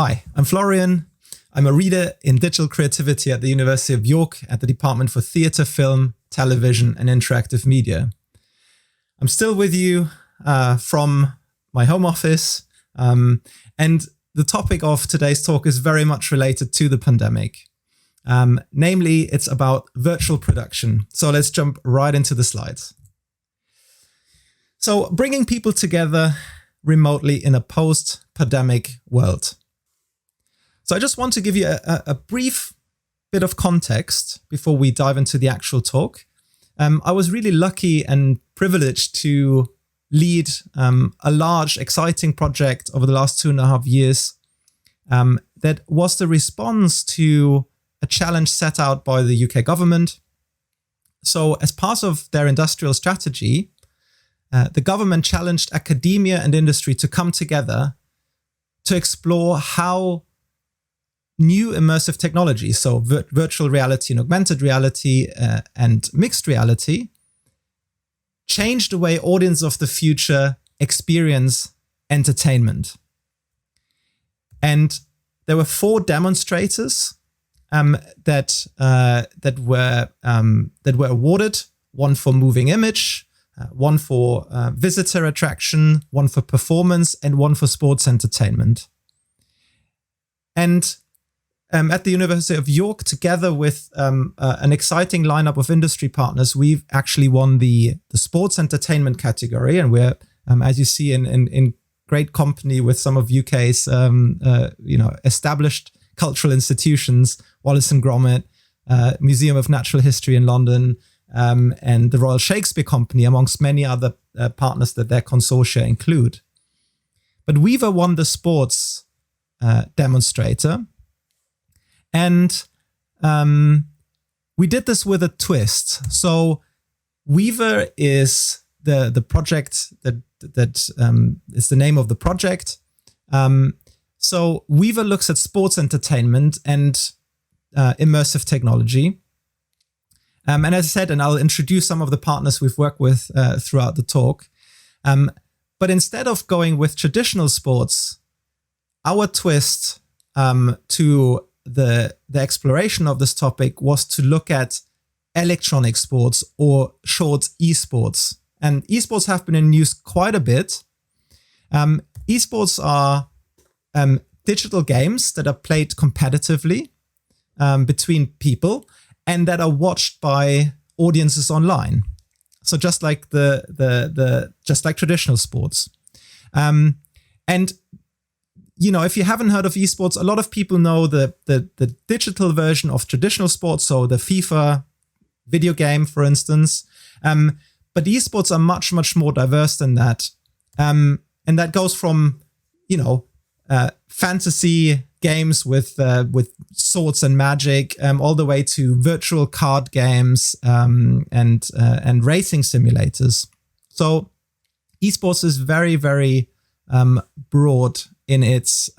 Hi, I'm Florian. I'm a reader in digital creativity at the University of York at the Department for Theatre, Film, Television and Interactive Media. I'm still with you from my home office, and the topic of today's talk is very much related to the pandemic. Namely, it's about virtual production. So let's jump right into the slides. So bringing people together remotely in a post-pandemic world. So I just want to give you a brief bit of context before we dive into the actual talk. I was really lucky and privileged to lead a large, exciting project over the last 2.5 years that was the response to a challenge set out by the UK government. So as part of their industrial strategy, the government challenged academia and industry to come together to explore how new immersive technology, so virtual reality and augmented reality and mixed reality, change the way audiences of the future experience entertainment. And there were 4 demonstrators that were awarded: one for moving image, one for visitor attraction, one for performance, and one for sports entertainment. And at the University of York, together with an exciting lineup of industry partners, we've actually won the sports entertainment category, and we're, as you see, in great company with some of UK's established cultural institutions, Wallace and Gromit, Museum of Natural History in London, and the Royal Shakespeare Company, amongst many other partners that their consortia include. But Weavr won the sports demonstrator. And we did this with a twist. So Weavr is the project that is the name of the project. So Weavr looks at sports entertainment and immersive technology. And as I said, and I'll introduce some of the partners we've worked with throughout the talk. But instead of going with traditional sports, our twist to the exploration of this topic was to look at electronic sports, or short esports. And esports have been in news quite a bit. Esports are digital games that are played competitively between people and that are watched by audiences online. So just like just like traditional sports. And if you haven't heard of esports, a lot of people know the digital version of traditional sports, so the FIFA video game, for instance. But esports are much, much more diverse than that. And that goes from, fantasy games with swords and magic, all the way to virtual card games and racing simulators. So esports is very, very broad in its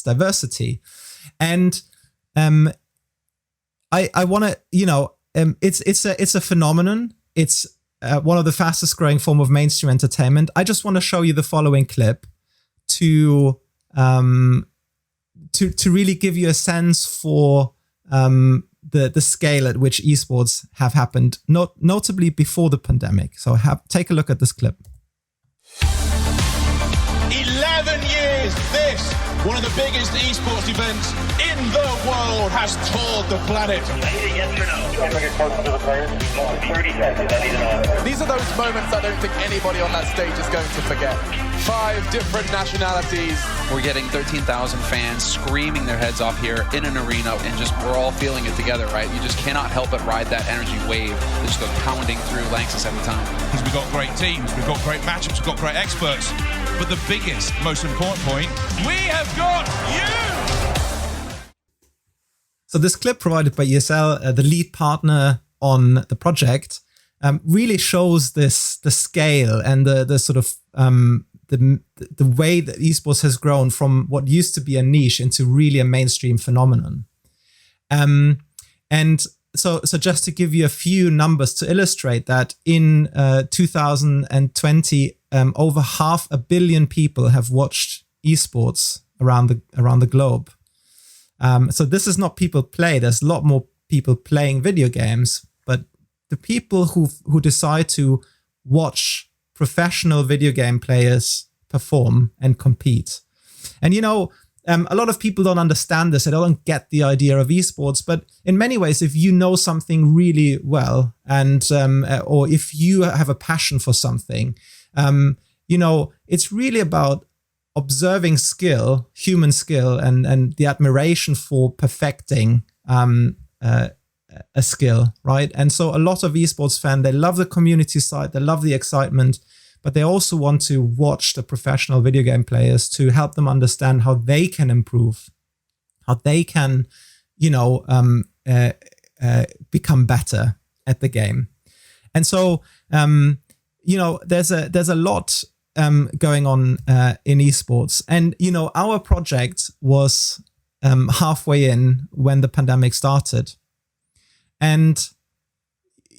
diversity. And I want to, it's a phenomenon. It's one of the fastest growing form of mainstream entertainment. I just want to show you the following clip to really give you a sense for the scale at which esports have happened, notably before the pandemic. So take a look at this clip. 11 years, this, one of the biggest esports events in the world, has toured the planet. Yes or no? Can we get closer to the players? 30 seconds, I need to know. These are those moments I don't think anybody on that stage is going to forget. 5 different nationalities. We're getting 13,000 fans screaming their heads off here in an arena, and just we're all feeling it together, right? You just cannot help but ride that energy wave that just goes pounding through Lanxess every time. Because we've got great teams, we've got great matchups, we've got great experts. But the biggest, most important point, we have got you! So this clip provided by ESL, the lead partner on the project, really shows the scale and the sort of the way that esports has grown from what used to be a niche into really a mainstream phenomenon. And so just to give you a few numbers to illustrate that, in 2020, over 500 million people have watched esports around the globe. So this is not people play. There's a lot more people playing video games, but the people who decide to watch professional video game players perform and compete. And a lot of people don't understand this. They don't get the idea of esports. But in many ways, if you know something really well, and or if you have a passion for something, it's really about observing skill, human skill, and the admiration for perfecting a skill, right? And so a lot of esports fans, they love the community side, they love the excitement, but they also want to watch the professional video game players to help them understand how they can improve, how they can, become better at the game. And so, there's a lot going on in esports. And, our project was halfway in when the pandemic started. And,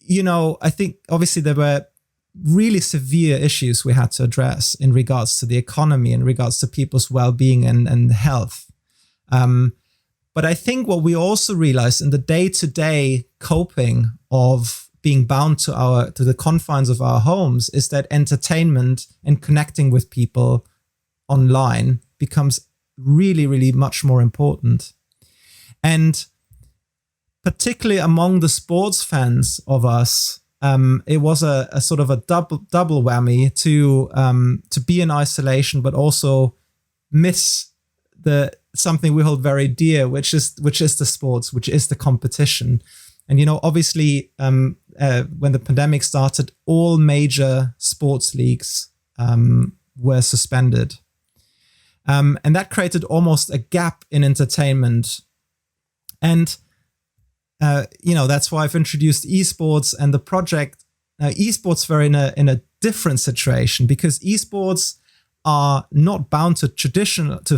I think obviously there were really severe issues we had to address in regards to the economy, in regards to people's well-being and health. But I think what we also realized in the day-to-day coping of being bound to the confines of our homes is that entertainment and connecting with people online becomes really, really much more important. And particularly among the sports fans of us, it was a sort of a double whammy to be in isolation, but also miss something we hold very dear, which is the sports, which is the competition. And obviously, when the pandemic started, all major sports leagues were suspended, and that created almost a gap in entertainment. And that's why I've introduced esports and the project. Esports were in a different situation because esports are not bound to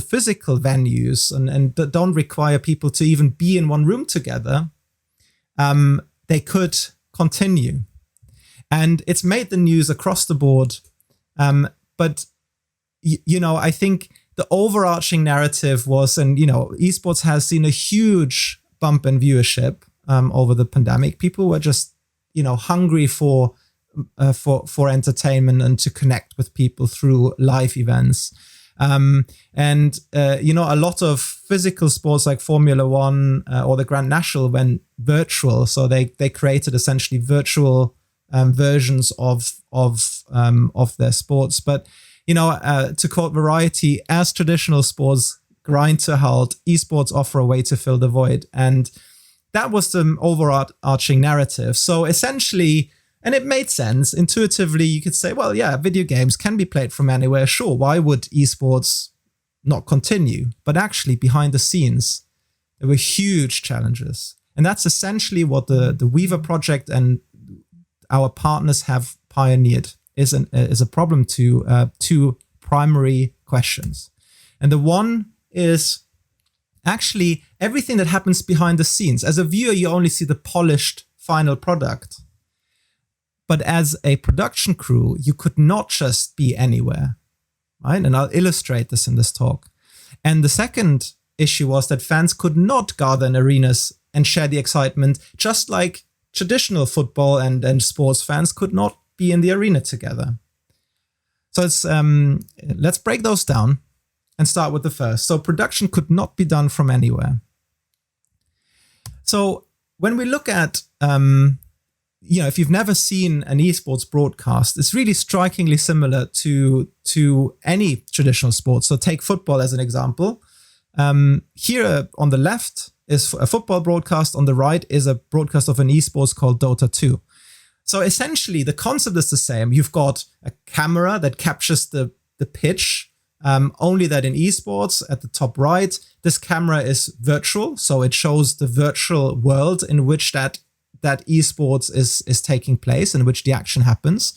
physical venues and don't require people to even be in one room together. They could continue, and it's made the news across the board. But I think the overarching narrative was, and esports has seen a huge bump in viewership over the pandemic. People were just hungry for entertainment and to connect with people through live events. A lot of physical sports like Formula One or the Grand National went virtual. So they created essentially virtual versions of their sports. But, to quote Variety, as traditional sports grind to a halt, esports offer a way to fill the void. And that was the overarching narrative. So essentially, and it made sense. Intuitively, you could say, well, yeah, video games can be played from anywhere. Sure, why would esports not continue? But actually, behind the scenes, there were huge challenges. And that's essentially what the Weavr project and our partners have pioneered, is a problem to primary questions. And the one is actually everything that happens behind the scenes. As a viewer, you only see the polished final product. But as a production crew, you could not just be anywhere, right? And I'll illustrate this in this talk. And the second issue was that fans could not gather in arenas and share the excitement, just like traditional football and sports fans could not be in the arena together. So it's let's break those down and start with the first. So production could not be done from anywhere. So when we look at, if you've never seen an esports broadcast, it's really strikingly similar to any traditional sport. So take football as an example. Here on the left is a football broadcast. On the right is a broadcast of an esports called Dota 2. So essentially, the concept is the same. You've got a camera that captures the pitch, only that in esports at the top right, this camera is virtual. So it shows the virtual world in which that esports is taking place, in which the action happens.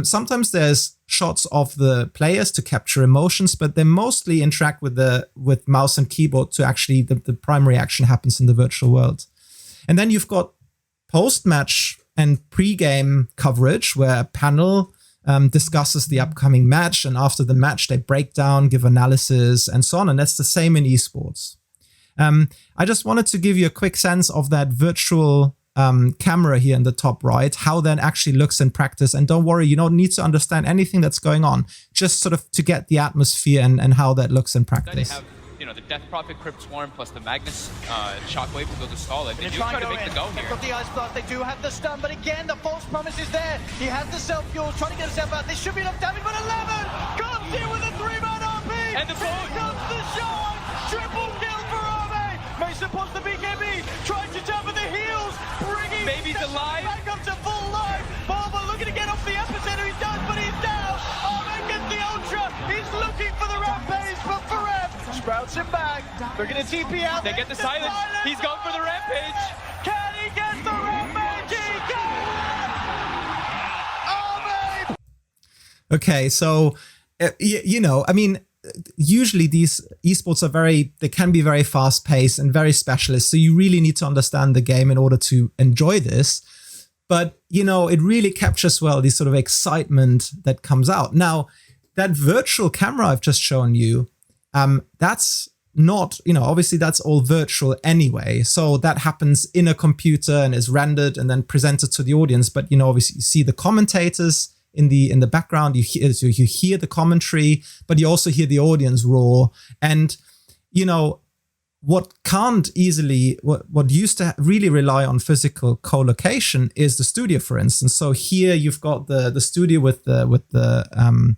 Sometimes there's shots of the players to capture emotions, but they mostly interact with mouse and keyboard to actually the primary action happens in the virtual world. And then you've got post-match and pre-game coverage where a panel discusses the upcoming match, and after the match they break down, give analysis and so on. And that's the same in esports. I just wanted to give you a quick sense of that virtual camera here in the top right, how that actually looks in practice. And don't worry, you don't need to understand anything that's going on, just sort of to get the atmosphere and how that looks in practice. They have, the Death Prophet Crypt Swarm plus the Magnus Shockwave to go to stall it. They do try to make the go here. They've got the Ice Blast, they do have the stun, but again, the false promise is there. He has the self-fuel, trying to get himself out. This should be enough damage, but 11 comes here with a 3-man RP. And the Here comes the shot. Triple kill for Arme. Mason pops the BKB, tries to jump at the heels, bringing Baby's alive. Back up to full life. Bulba looking to get off the epicenter. He does, but he's down. Arme gets the ultra. He's looking for the rampage, but Forev sprouts him back. They're going to TP out. They get the silence. He's going for the rampage. Can he get the rampage? He can! Arme! Okay, so, usually these esports they can be very fast paced and very specialist. So you really need to understand the game in order to enjoy this. But, it really captures well the sort of excitement that comes out. Now, that virtual camera I've just shown you, that's not, obviously that's all virtual anyway. So that happens in a computer and is rendered and then presented to the audience. But, obviously you see the commentators in the background, you hear the commentary, but you also hear the audience roar. And, what used to really rely on physical co-location is the studio, for instance. So here you've got the studio with the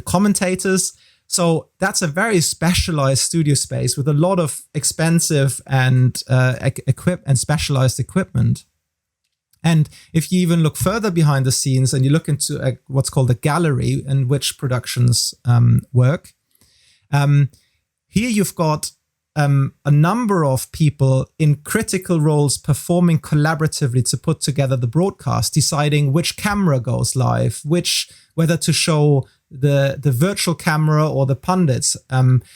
commentators. So that's a very specialized studio space with a lot of expensive and specialized equipment. And if you even look further behind the scenes and you look into what's called a gallery in which productions work, here you've got a number of people in critical roles performing collaboratively to put together the broadcast, deciding which camera goes live, whether to show the virtual camera or the pundits.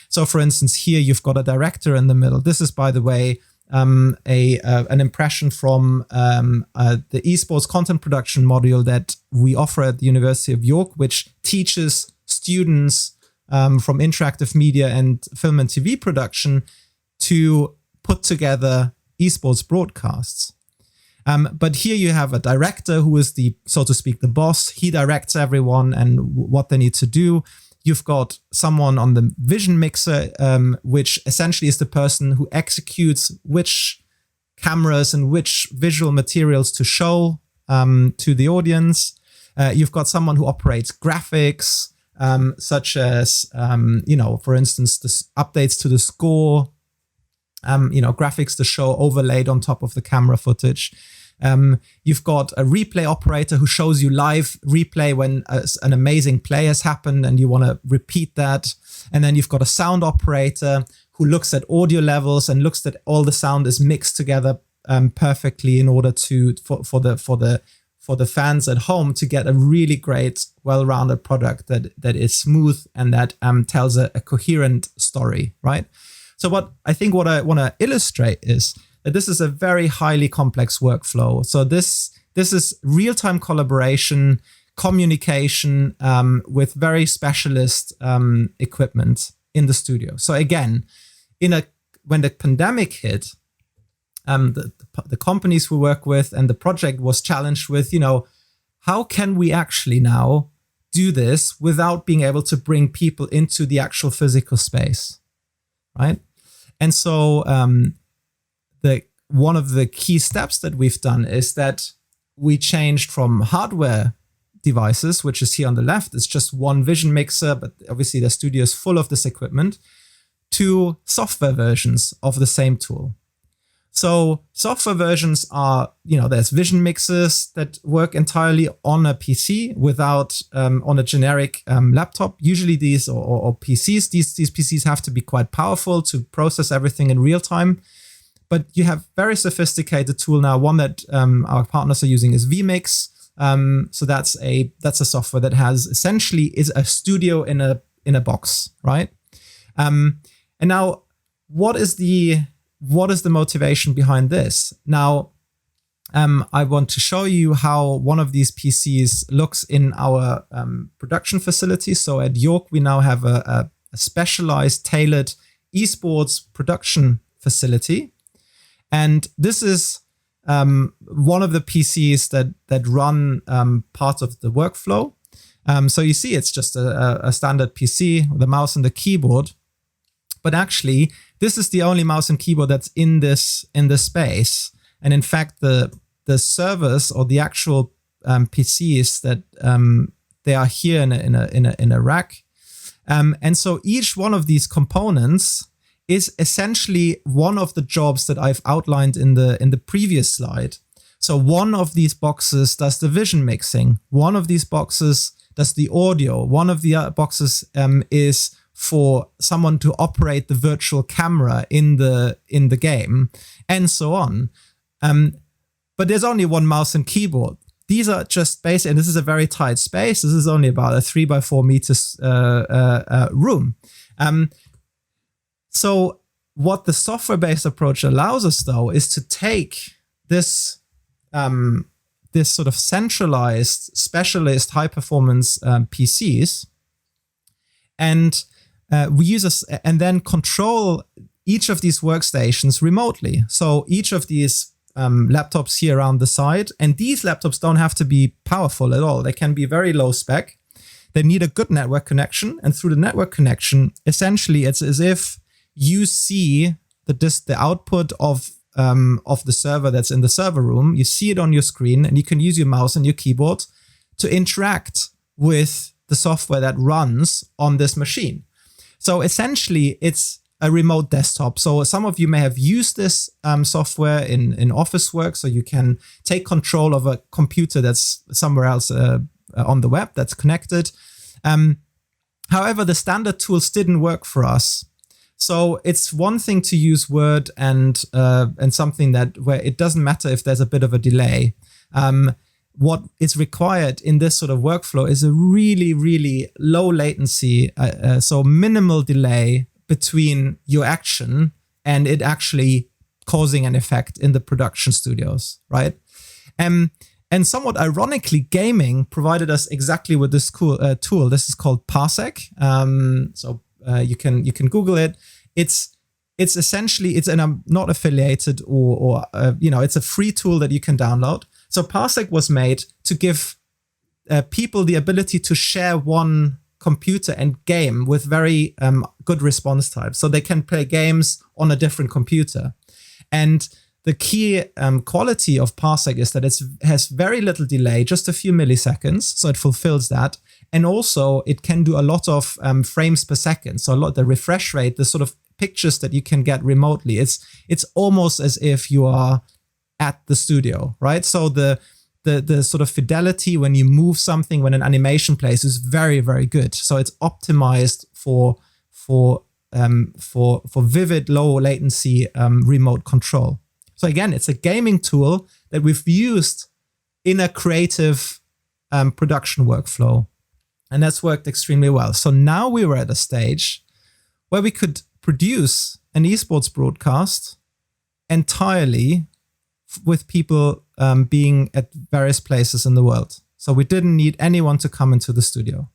So for instance, here you've got a director in the middle. This is, by the way, an impression from the esports content production module that we offer at the University of York, which teaches students from interactive media and film and TV production to put together esports broadcasts. But here you have a director who is so to speak, the boss. He directs everyone and what they need to do. You've got someone on the vision mixer, which essentially is the person who executes which cameras and which visual materials to show to the audience. You've got someone who operates graphics, such as, for instance, the updates to the score, graphics to show overlaid on top of the camera footage. You've got a replay operator who shows you live replay when an amazing play has happened and you want to repeat that. And then you've got a sound operator who looks at audio levels and looks that all the sound is mixed together perfectly in order for the for the fans at home to get a really great, well-rounded product that is smooth and that tells a coherent story, right? So what I want to illustrate is that this is a very highly complex workflow. So this is real-time collaboration, communication with very specialist equipment in the studio. So again, when the pandemic hit, the companies we work with and the project was challenged with, how can we actually now do this without being able to bring people into the actual physical space, right? And so one of the key steps that we've done is that we changed from hardware devices, which is here on the left, it's just one vision mixer, but obviously the studio is full of this equipment, to software versions of the same tool. So software versions are, there's vision mixers that work entirely on a PC without on a generic laptop. Usually these or PCs, these PCs have to be quite powerful to process everything in real time. But you have very sophisticated tool now. One that our partners are using is vMix. So that's a software that has essentially is a studio in a box, right? And now what is the motivation behind this? Now, I want to show you how one of these PCs looks in our production facility. So at York, we now have a specialized, tailored esports production facility. And this is one of the PCs that run part of the workflow. So you see, it's just a standard PC with a mouse and the keyboard. But actually, this is the only mouse and keyboard that's in this space. And in fact, the servers or the actual PCs that they are here in a rack. And so each one of these components is essentially one of the jobs that I've outlined in the previous slide. So one of these boxes does the vision mixing. One of these boxes does the audio. One of the boxes is for someone to operate the virtual camera in the game, and so on. But there's only one mouse and keyboard. These are just basic, and this is a very tight space. This is only about a 3x4 meters room. So what the software-based approach allows us, though, is to take this sort of centralized, specialist, high-performance PCs, and we use and then control each of these workstations remotely. So each of these laptops here around the side, and these laptops don't have to be powerful at all. They can be very low spec. They need a good network connection, and through the network connection, essentially, it's as if you see the output of the server that's in the server room. You see it on your screen, and you can use your mouse and your keyboard to interact with the software that runs on this machine. So essentially, it's a remote desktop. So some of you may have used this software in office work, so you can take control of a computer that's somewhere else on the web that's connected. However, the standard tools didn't work for us. So it's one thing to use Word and something where it doesn't matter if there's a bit of a delay. What is required in this sort of workflow is a really, really low latency, so minimal delay between your action and it actually causing an effect in the production studios, right? And somewhat ironically, gaming provided us exactly with this cool tool. This is called Parsec. You can Google it. It's essentially, and I'm not affiliated or it's a free tool that you can download. So Parsec was made to give people the ability to share one computer and game with very good response times. So they can play games on a different computer. And the key quality of Parsec is that it has very little delay, just a few milliseconds. So it fulfills that. And also it can do a lot of frames per second. So the refresh rate, the sort of pictures that you can get remotely, it's almost as if you are at the studio, right? So the sort of fidelity when you move something, when an animation plays, is very, very good. So it's optimized for vivid, low latency remote control. So again, it's a gaming tool that we've used in a creative production workflow. And that's worked extremely well. So now we were at a stage where we could produce an esports broadcast entirely with people being at various places in the world. So we didn't need anyone to come into the studio.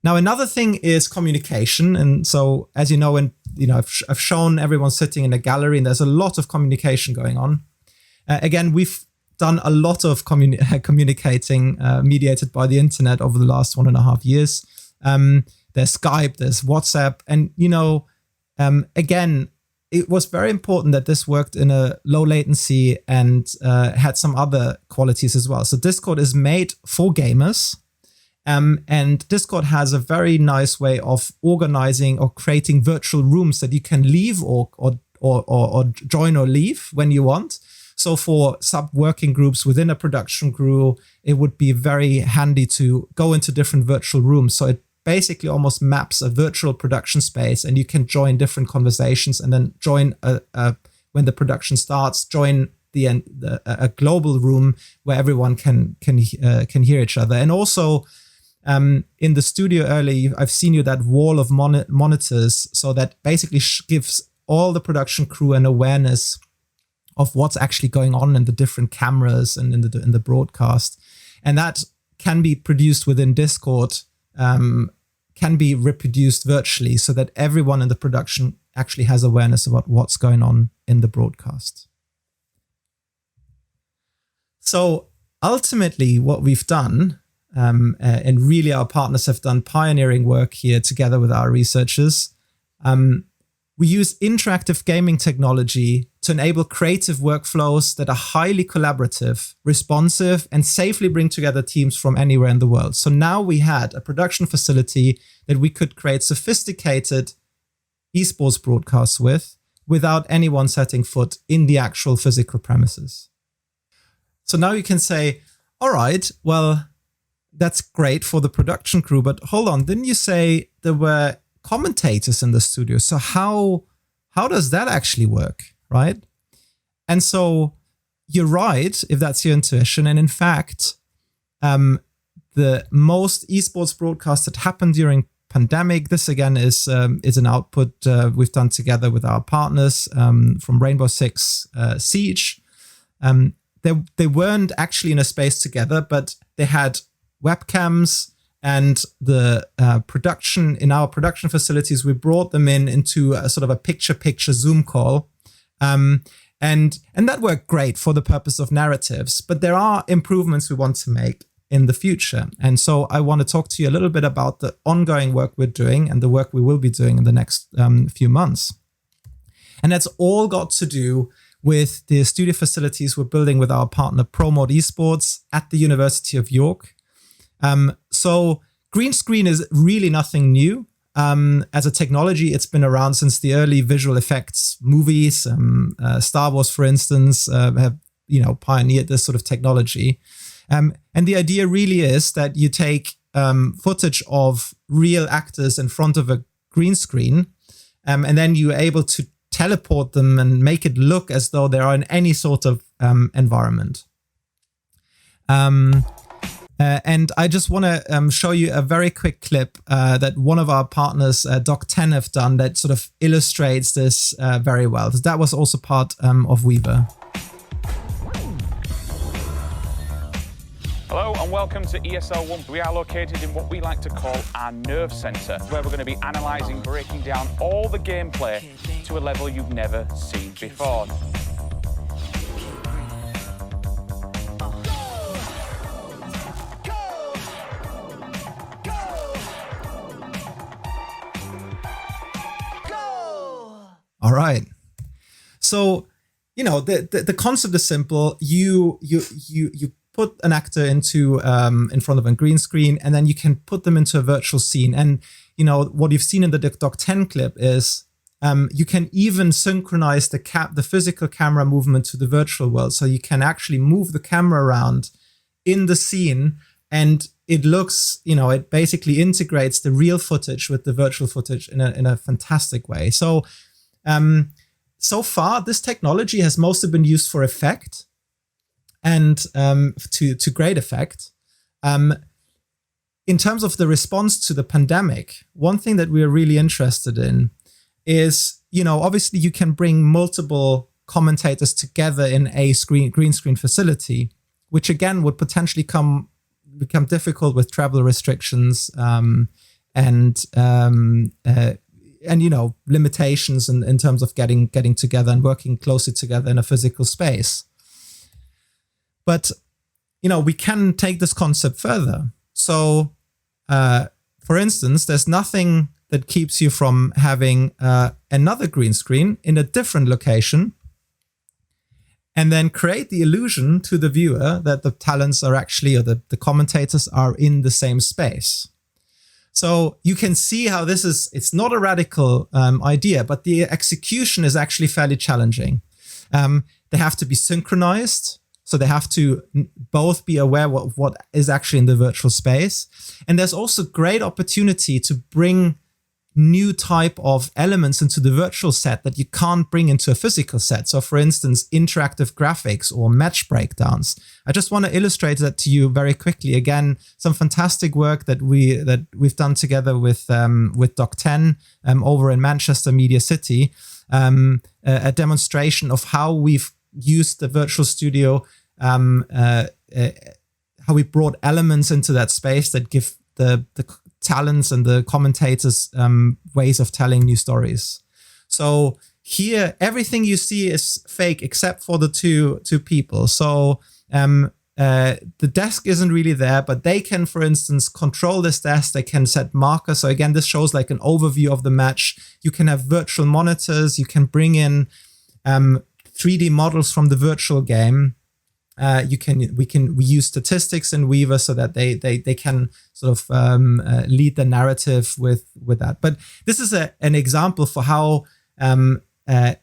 Now, another thing is communication. And so, as you know, I've shown everyone sitting in a gallery, and there's a lot of communication going on. Again, we've done a lot of communicating mediated by the internet over the last 1.5 years. There's Skype, there's WhatsApp, and again, it was very important that this worked in a low latency and had some other qualities as well. So Discord is made for gamers, and Discord has a very nice way of organizing or creating virtual rooms that you can leave or join or leave when you want. So for sub-working groups within a production crew, it would be very handy to go into different virtual rooms. So it basically almost maps a virtual production space, and you can join different conversations and then join when the production starts, join a global room where everyone can hear each other. And also in the studio earlier, I've seen you that wall of monitors, so that basically gives all the production crew an awareness of what's actually going on in the different cameras and in the broadcast. And that can be produced within Discord, can be reproduced virtually, so that everyone in the production actually has awareness about what's going on in the broadcast. So ultimately what we've done, and really our partners have done pioneering work here together with our researchers, we use interactive gaming technology to enable creative workflows that are highly collaborative, responsive, and safely bring together teams from anywhere in the world. So now we had a production facility that we could create sophisticated esports broadcasts without anyone setting foot in the actual physical premises. So now you can say, all right, well, that's great for the production crew, but hold on, didn't you say there were commentators in the studio? So how does that actually work, right? And so you're right, if that's your intuition. And in fact, the most esports broadcasts that happened during pandemic, this again is an output we've done together with our partners from Rainbow Six Siege. They weren't actually in a space together, but they had webcams, and the production in our production facilities, we brought them into a sort of a picture-picture Zoom call. And that worked great for the purpose of narratives, but there are improvements we want to make in the future. And so I want to talk to you a little bit about the ongoing work we're doing and the work we will be doing in the next few months. And that's all got to do with the studio facilities we're building with our partner ProMode Esports at the University of York. So green screen is really nothing new. As a technology, it's been around since the early visual effects movies. Star Wars, for instance, have pioneered this sort of technology. And the idea really is that you take footage of real actors in front of a green screen, and then you're able to teleport them and make it look as though they are in any sort of environment. And I just want to show you a very quick clip that one of our partners, Doc10, have done that sort of illustrates this very well. That was also part of Weavr. Hello and welcome to ESL1. We are located in what we like to call our nerve centre, where we're going to be analysing, breaking down all the gameplay to a level you've never seen before. All right. So, the concept is simple. You put an actor into in front of a green screen, and then you can put them into a virtual scene. And what you've seen in the Doc10 clip is you can even synchronize the physical camera movement to the virtual world. So you can actually move the camera around in the scene, and it looks, it basically integrates the real footage with the virtual footage in a fantastic way. So so far, this technology has mostly been used for effect. and to great effect. In terms of the response to the pandemic, one thing that we are really interested in is, obviously you can bring multiple commentators together in a green screen facility, which again would potentially become difficult with travel restrictions and limitations in terms of getting together and working closely together in a physical space. But we can take this concept further. So, for instance, there's nothing that keeps you from having another green screen in a different location, and then create the illusion to the viewer that the talents are actually, or the commentators are in the same space. So you can see how it's not a radical idea, but the execution is actually fairly challenging. They have to be synchronized. So they have to both be aware of what is actually in the virtual space. And there's also great opportunity to bring new type of elements into the virtual set that you can't bring into a physical set. So for instance, interactive graphics or match breakdowns. I just want to illustrate that to you very quickly. Again, some fantastic work that we've done together with Doc 10 over in Manchester Media City. A demonstration of how we've used the virtual studio, how we brought elements into that space that give the talents and the commentators ways of telling new stories. So here, everything you see is fake except for the two people. So the desk isn't really there, but they can, for instance, control this desk. They can set markers. So again, this shows like an overview of the match. You can have virtual monitors. You can bring in 3D models from the virtual game. We use statistics in Weavr so that they can sort of lead the narrative with that. But this is an example for how there's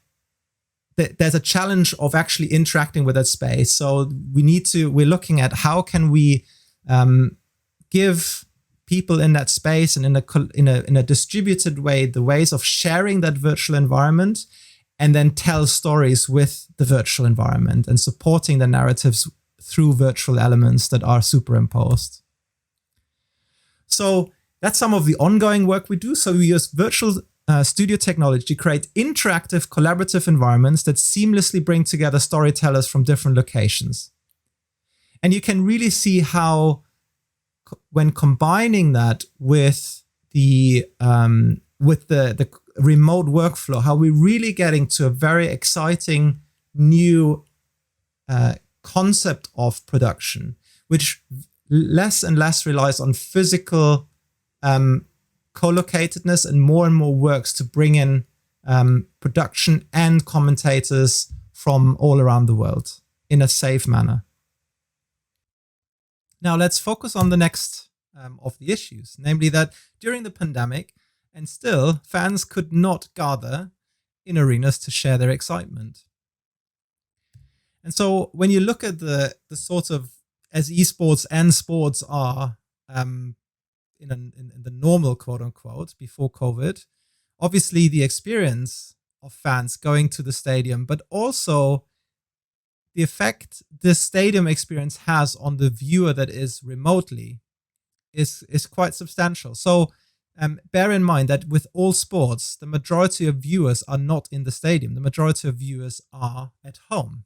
a challenge of actually interacting with that space. So we're looking at how can we give people in that space and in a distributed way the ways of sharing that virtual environment, and then tell stories with the virtual environment and supporting the narratives through virtual elements that are superimposed. So that's some of the ongoing work we do. So we use virtual studio technology to create interactive, collaborative environments that seamlessly bring together storytellers from different locations. And you can really see how, when combining that with the remote workflow, how we're really getting to a very exciting new concept of production, which less and less relies on physical co-locatedness and more works to bring in production and commentators from all around the world in a safe manner. Now let's focus on the next of the issues, namely that during the pandemic, and still, fans could not gather in arenas to share their excitement. And so when you look at the sort of, as esports and sports are in the normal, quote unquote, before COVID, obviously the experience of fans going to the stadium, but also the effect this stadium experience has on the viewer that is remotely is quite substantial. So bear in mind that with all sports, the majority of viewers are not in the stadium. The majority of viewers are at home,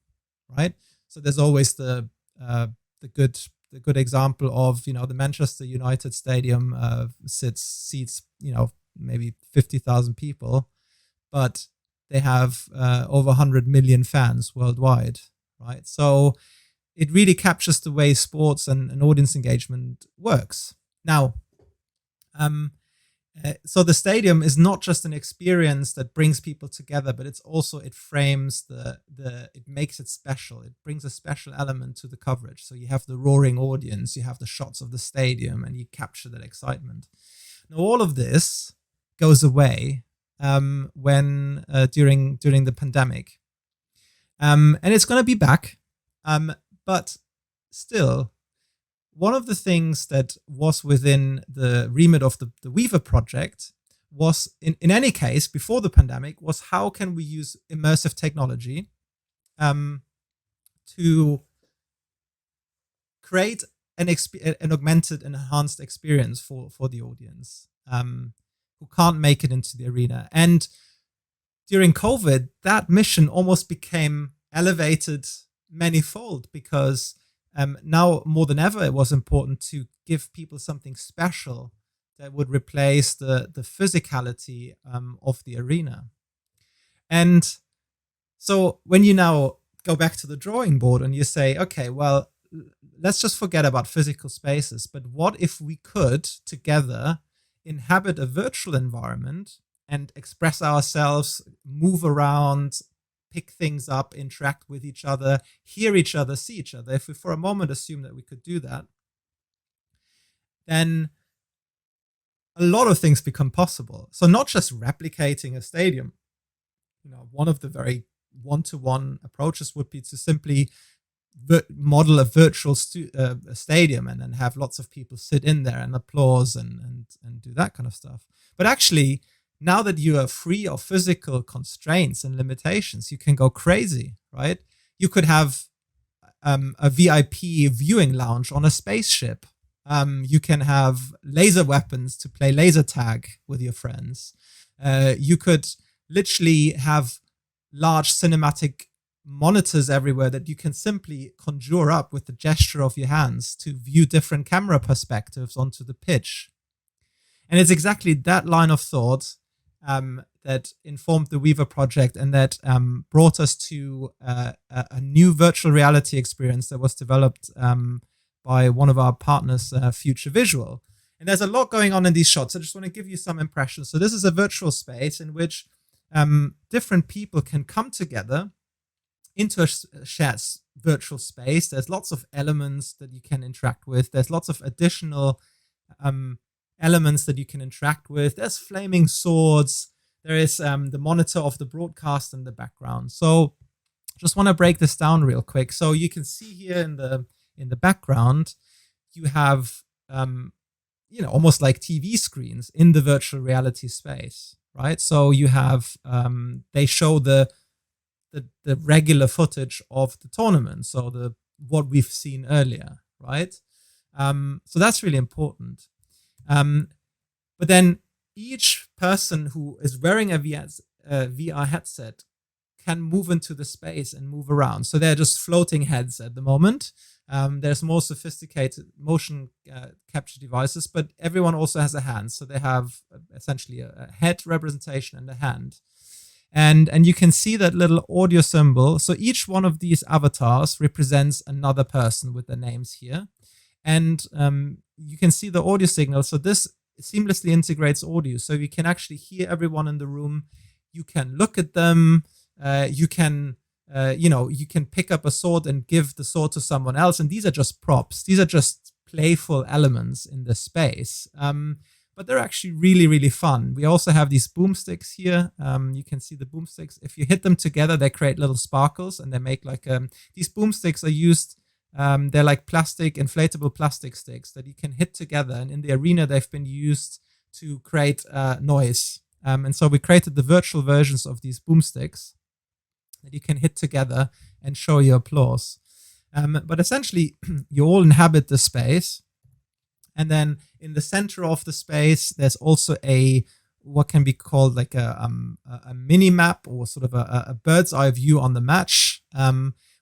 right? So there's always the good example of, the Manchester United Stadium seats, maybe 50,000 people, but they have over 100 million fans worldwide, right? So it really captures the way sports and audience engagement works. Now, so the stadium is not just an experience that brings people together, but it frames it makes it special. It brings a special element to the coverage. So you have the roaring audience, you have the shots of the stadium, and you capture that excitement. Now all of this goes away when during the pandemic, and it's going to be back, but still. One of the things that was within the remit of the Weavr project was, in any case, before the pandemic, was how can we use immersive technology to create an augmented and enhanced experience for the audience who can't make it into the arena. And during COVID, that mission almost became elevated manifold, because now more than ever, it was important to give people something special that would replace the physicality of the arena. And so when you now go back to the drawing board and you say, okay, well, let's just forget about physical spaces, but what if we could together inhabit a virtual environment and express ourselves, move around, pick things up, interact with each other, hear each other, see each other. If we for a moment assume that we could do that, then a lot of things become possible. So not just replicating a stadium. One of the very one-to-one approaches would be to simply model a virtual stadium and then have lots of people sit in there and applause and do that kind of stuff. But actually, now that you are free of physical constraints and limitations, you can go crazy, right? You could have a VIP viewing lounge on a spaceship. You can have laser weapons to play laser tag with your friends. You could literally have large cinematic monitors everywhere that you can simply conjure up with the gesture of your hands to view different camera perspectives onto the pitch. And it's exactly that line of thought that informed the Weavr project, and that brought us to a new virtual reality experience that was developed by one of our partners, Future Visual. And there's a lot going on in these shots. I just want to give you some impressions. So this is a virtual space in which different people can come together into a shared virtual space. There's lots of elements that you can interact with. There's lots of additional elements that you can interact with. There's flaming swords. There is the monitor of the broadcast in the background. So just want to break this down real quick. So you can see here in the background, you have almost like TV screens in the virtual reality space, right? So you have they show the regular footage of the tournament, so what we've seen earlier, right? So that's really important. But then each person who is wearing a VR headset can move into the space and move around. So they're just floating heads at the moment. There's more sophisticated motion capture devices, but everyone also has a hand. So they have essentially a head representation and a hand. And you can see that little audio symbol. So each one of these avatars represents another person with their names here. And you can see the audio signal. So this seamlessly integrates audio. So you can actually hear everyone in the room. You can look at them. You can pick up a sword and give the sword to someone else. And these are just props. These are just playful elements in the space. But they're actually really, really fun. We also have these boomsticks here. You can see the boomsticks. If you hit them together, they create little sparkles, and they make like these boomsticks are used. They're like inflatable plastic sticks that you can hit together. And in the arena, they've been used to create noise. And so we created the virtual versions of these boomsticks that you can hit together and show your applause. But essentially, you all inhabit the space. And then in the center of the space, there's also what can be called like a mini map, or sort of a bird's eye view on the match,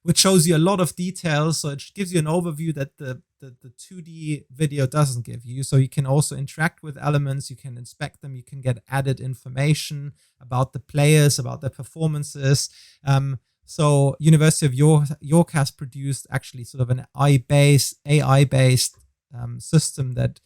which shows you a lot of details. So it gives you an overview that the 2D video doesn't give you. So you can also interact with elements, you can inspect them, you can get added information about the players, about their performances. So University of York has produced actually sort of an AI-based system that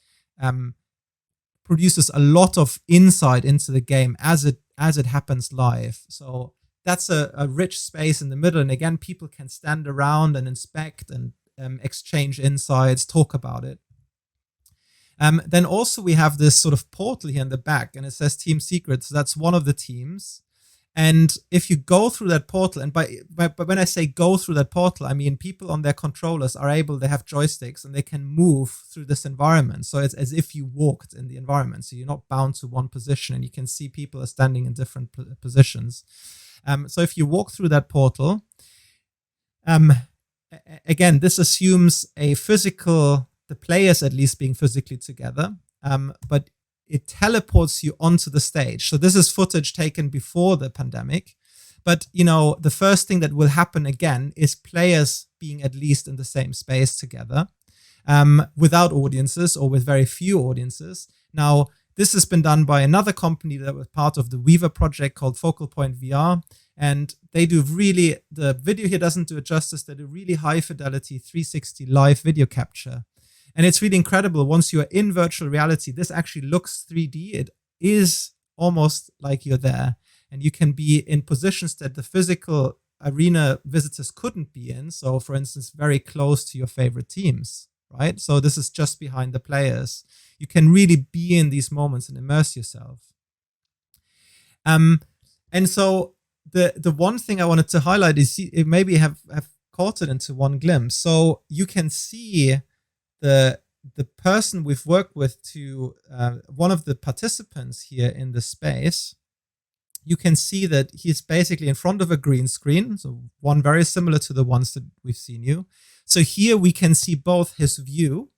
produces a lot of insight into the game as it happens live. So that's a rich space in the middle. And again, people can stand around and inspect and exchange insights, talk about it. Then also we have this sort of portal here in the back, and it says Team Secrets. So that's one of the teams. And if you go through that portal, and by when I say go through that portal, I mean people on their controllers they have joysticks and they can move through this environment. So it's as if you walked in the environment. So you're not bound to one position, and you can see people are standing in different positions. So if you walk through that portal, again, this assumes the players at least being physically together, but it teleports you onto the stage. So this is footage taken before the pandemic. But, the first thing that will happen again is players being at least in the same space together, without audiences or with very few audiences. Now, this has been done by another company that was part of the Weavr project called Focal Point VR. And they do the video here doesn't do it justice. They do really high fidelity 360 live video capture. And it's really incredible. Once you're in virtual reality, this actually looks 3D. It is almost like you're there. And you can be in positions that the physical arena visitors couldn't be in. So, for instance, very close to your favorite teams, right? So this is just behind the players. You can really be in these moments and immerse yourself. And so the one thing I wanted to highlight is maybe have caught it into one glimpse. So you can see the person we've worked with to one of the participants here in the space. You can see that he's basically in front of a green screen. So one very similar to the ones that we've seen you. So here we can see both his view,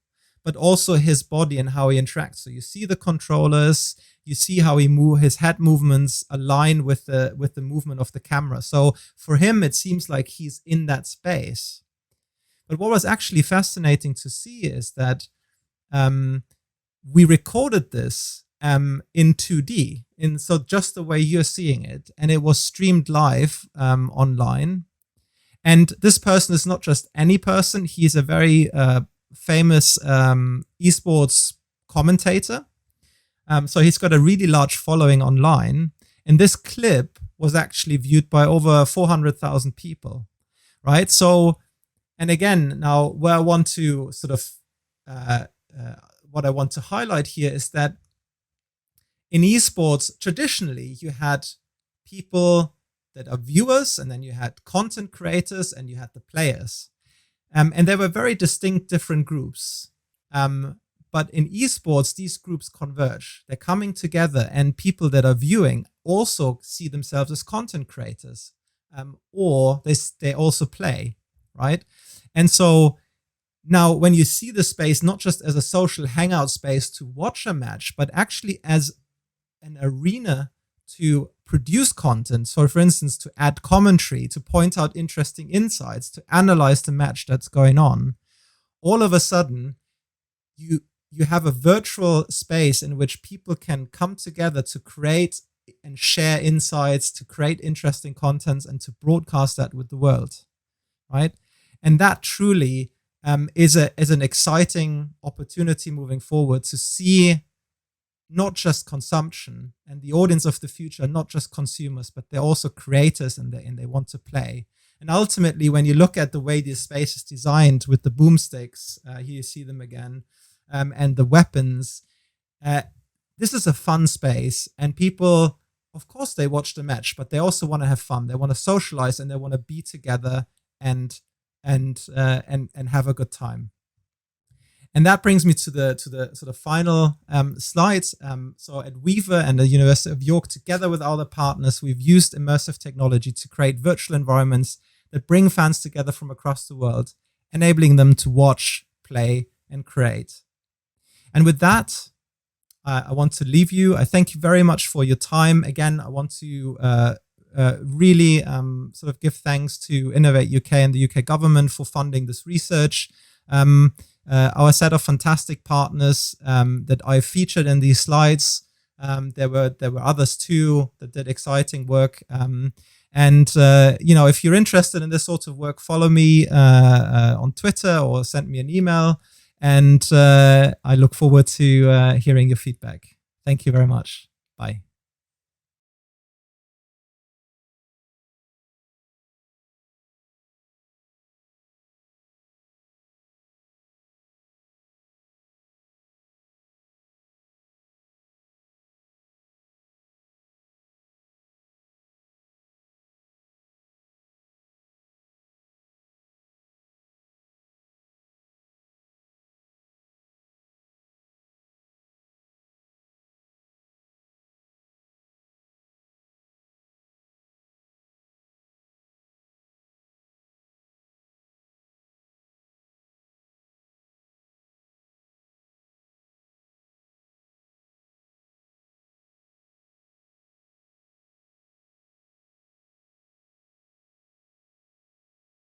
but also his body and how he interacts. So you see the controllers, you see how his head movements align with the movement of the camera. So for him, it seems like he's in that space. But what was actually fascinating to see is that we recorded this in 2D, so just the way you're seeing it, and it was streamed live online. And this person is not just any person; he's a very famous esports commentator. So he's got a really large following online. And this clip was actually viewed by over 400,000 people, right? So, and again, now where I want to sort of what I want to highlight here is that in esports, traditionally, you had people that are viewers, and then you had content creators, and you had the players. And they were very distinct, different groups. But in esports, these groups converge. They're coming together, and people that are viewing also see themselves as content creators, or they also play, right? And so now when you see the space, not just as a social hangout space to watch a match, but actually as an arena to produce content. So for instance, to add commentary, to point out interesting insights, to analyze the match that's going on, all of a sudden, you have a virtual space in which people can come together to create and share insights, to create interesting contents, and to broadcast that with the world, right? And that truly is an exciting opportunity moving forward to see not just consumption, and the audience of the future are not just consumers, but they're also creators, and they want to play. And ultimately, when you look at the way this space is designed with the boomsticks, here you see them again, and the weapons, this is a fun space, and people, of course, they watch the match, but they also want to have fun. They want to socialize, and they want to be together and have a good time. And that brings me to the sort of final slides. So at Weavr and the University of York, together with other partners, we've used immersive technology to create virtual environments that bring fans together from across the world, enabling them to watch, play, and create. And with that, I want to leave you. I thank you very much for your time. Again, I want to really sort of give thanks to Innovate UK and the UK government for funding this research. Our set of fantastic partners that I featured in these slides. There were others too that did exciting work. If you're interested in this sort of work, follow me on Twitter or send me an email. And I look forward to hearing your feedback. Thank you very much. Bye.